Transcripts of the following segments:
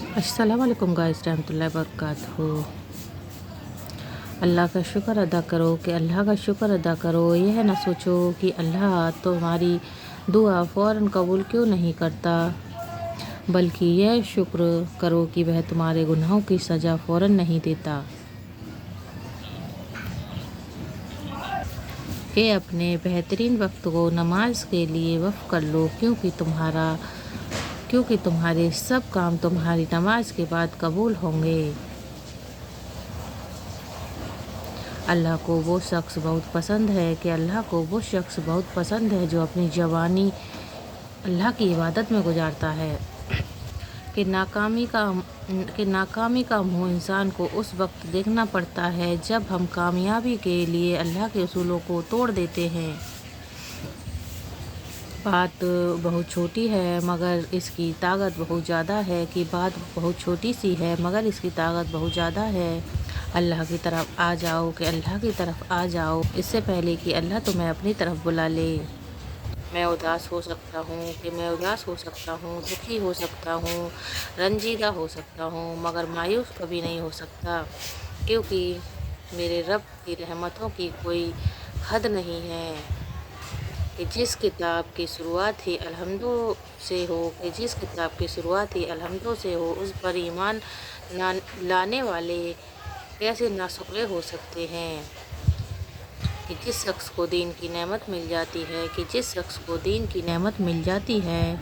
अस्सलाम वालेकुम गाइस रहमतुल्लाहि वबरकातुहू। अल्लाह का शुक्र अदा करो कि अल्लाह का शुक्र अदा करो। यह ना सोचो कि अल्लाह तुम्हारी दुआ फ़ौरन कबूल क्यों नहीं करता, बल्कि यह शुक्र करो कि वह तुम्हारे गुनाहों की सज़ा फ़ौरन नहीं देता। कि अपने बेहतरीन वक्त को नमाज के लिए वक़्फ़ कर लो, क्योंकि तुम्हारे सब काम तुम्हारी नमाज के बाद कबूल होंगे। अल्लाह को वो शख्स बहुत पसंद है जो अपनी जवानी अल्लाह की इबादत में गुजारता है। कि नाकामी का मुँह इंसान को उस वक्त देखना पड़ता है जब हम कामयाबी के लिए अल्लाह के उसूलों को तोड़ देते हैं। बात बहुत छोटी है मगर इसकी ताकत बहुत ज़्यादा है कि बात बहुत छोटी सी है मगर इसकी ताकत बहुत ज़्यादा है। अल्लाह की तरफ आ जाओ कि अल्लाह की तरफ आ जाओ, इससे पहले कि अल्लाह तुम्हें अपनी तरफ बुला ले। मैं उदास हो सकता हूँ, दुखी हो सकता हूँ, रंजीदा हो सकता हूँ, मगर मायूस कभी नहीं हो सकता, क्योंकि मेरे रब की रहमतों की कोई हद नहीं है। कि जिस किताब की शुरुआत ही अल्हम्दु से हो, उस पर ईमान लाने वाले कैसे नाशुक्र हो सकते हैं। कि जिस शख्स को दीन की नेमत मिल जाती है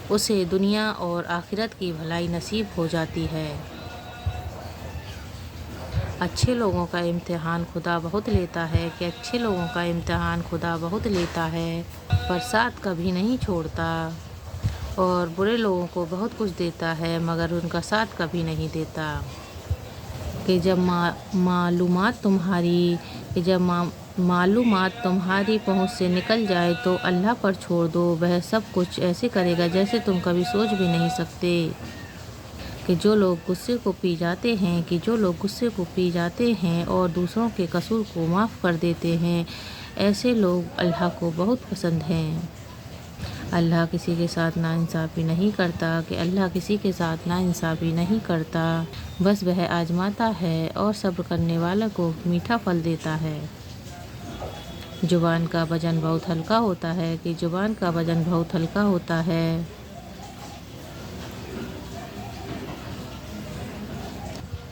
उसे दुनिया और आखिरत की भलाई नसीब हो जाती है। अच्छे लोगों का इम्तिहान खुदा बहुत लेता है, पर साथ कभी नहीं छोड़ता। और बुरे लोगों को बहुत कुछ देता है मगर उनका साथ कभी नहीं देता। कि जब मालूमात तुम्हारी पहुंच से निकल जाए तो अल्लाह पर छोड़ दो, वह सब कुछ ऐसे करेगा जैसे तुम कभी सोच भी नहीं सकते। कि जो लोग गुस्से को पी जाते हैं और दूसरों के कसूर को माफ़ कर देते हैं, ऐसे लोग अल्लाह को बहुत पसंद हैं। अल्लाह किसी के साथ नाइंसाफ़ी नहीं करता, बस वह आजमाता है और सब्र करने वाला को मीठा फल देता है। जुबान का वजन बहुत हल्का होता है,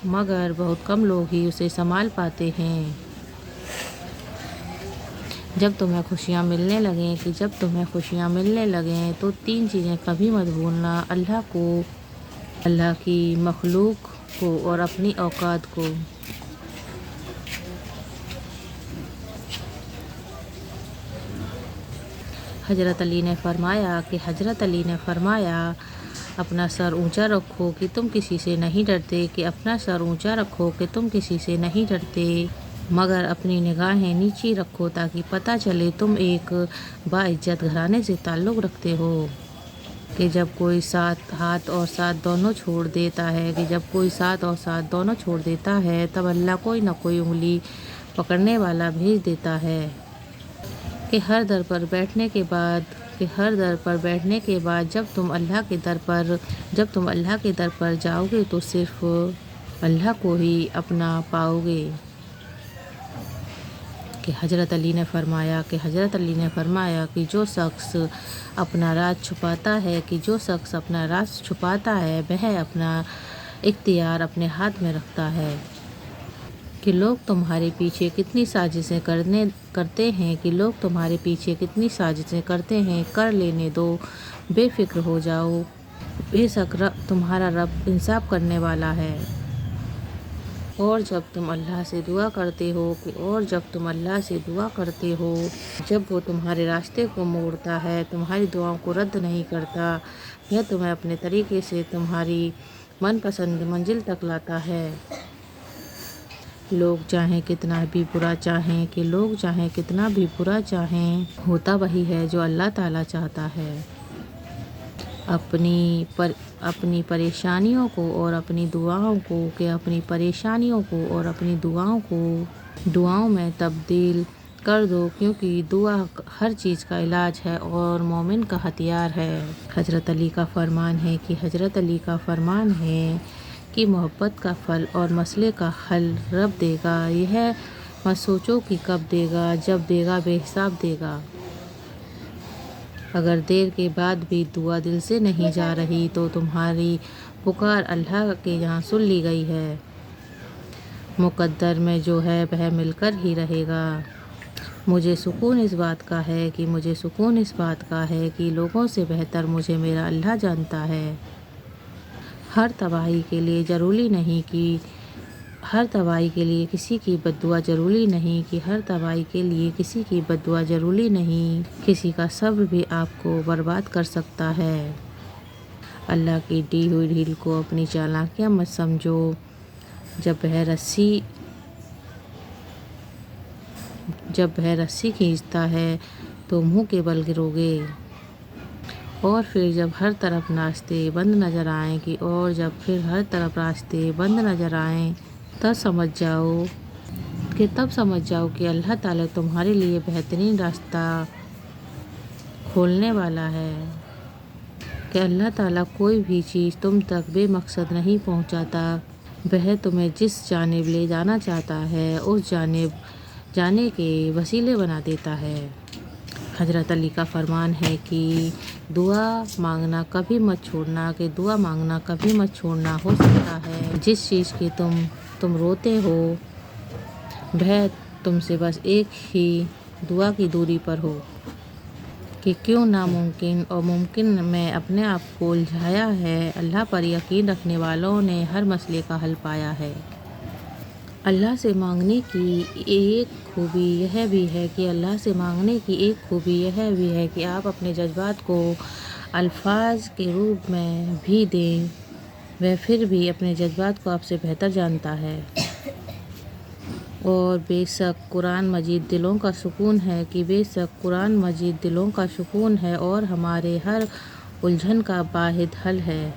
मगर बहुत कम लोग ही उसे संभाल पाते हैं। जब तुम्हें खुशियाँ मिलने लगें तो 3 चीज़ें कभी मत भूलना: अल्लाह की मखलूक को और अपनी औकात को। हज़रत अली ने फरमाया अपना सर ऊंचा रखो कि तुम किसी से नहीं डरते, मगर अपनी निगाहें नीची रखो ताकि पता चले तुम एक बाइज्जत घराने से ताल्लुक़ रखते हो। कि जब कोई हाथ और साथ दोनों छोड़ देता है तब अल्लाह कोई न कोई उंगली पकड़ने वाला भेज देता है। कि हर दर पर बैठने के बाद जब तुम अल्लाह के दर पर जाओगे तो सिर्फ अल्लाह को ही अपना पाओगे। कि हज़रत अली ने फरमाया कि जो शख्स अपना राज छुपाता है वह अपना इख्तियार अपने हाथ में रखता है। कि लोग तुम्हारे पीछे कितनी साजिशें करते हैं, कर लेने दो, बेफिक्र हो जाओ, बेशक तुम्हारा रब इंसाफ करने वाला है। और जब तुम अल्लाह से दुआ करते हो, जब वो तुम्हारे रास्ते को मोड़ता है, तुम्हारी दुआओं को रद्द नहीं करता, वह तुम्हें अपने तरीके से तुम्हारी मनपसंद मंजिल तक लाता है। लोग चाहें कितना भी बुरा चाहें, होता वही है जो अल्लाह ताला चाहता है। अपनी परेशानियों को और अपनी दुआओं में तब्दील کر دو، کیونکہ دعا ہر چیز کا علاج ہے اور مومن کا ہتھیار ہے۔ حضرت علی کا فرمان ہے کہ محبت کا پھل اور مسئلے کا حل رب دے گا، یہ مت سوچو کہ کب دے گا، جب دے گا بے حساب دے گا۔ اگر دیر کے بعد بھی دعا دل سے نہیں جا رہی تو تمہاری پکار اللہ کے یہاں سن لی گئی ہے۔ مقدر میں جو ہے وہ مل کر ہی رہے گا۔ مجھے سکون اس بات کا ہے کہ لوگوں سے بہتر مجھے میرا اللہ جانتا ہے۔ ہر تباہی کے لیے کسی کی بددعا ضروری نہیں، کسی کا صبر بھی آپ کو برباد کر سکتا ہے۔ اللہ کی دی ہوئی ڈھیل کو اپنی چالاکیاں مت سمجھو، جب وہ رسی کھینچتا ہے تو منہ کے بل گرو گے، اور پھر جب ہر طرف راستے بند نظر آئیں تب سمجھ جاؤ کہ اللہ تعالیٰ تمہارے لیے بہترین راستہ کھولنے والا ہے، کہ اللہ تعالیٰ کوئی بھی چیز تم تک بے مقصد نہیں پہنچاتا، وہ تمہیں جس جانب لے جانا چاہتا ہے اس جانب جانے کے وسیلے بنا دیتا ہے۔ حضرت علی کا فرمان ہے کہ دعا مانگنا کبھی مت چھوڑنا، ہو سکتا ہے جس چیز کی تم روتے ہو وہ تم سے بس ایک ہی دعا کی دوری پر ہو، کہ کیوں ناممکن اور ممکن میں اپنے آپ کو الجھایا ہے، اللہ پر یقین رکھنے والوں نے ہر مسئلے کا حل پایا ہے۔ اللہ سے مانگنے کی ایک خوبی یہ بھی ہے کہ آپ اپنے جذبات کو الفاظ کے روپ میں بھی دیں، وہ پھر بھی اپنے جذبات کو آپ سے بہتر جانتا ہے۔ اور بے شک قرآن مجید دلوں کا سکون ہے اور ہمارے ہر الجھن کا واحد حل ہے۔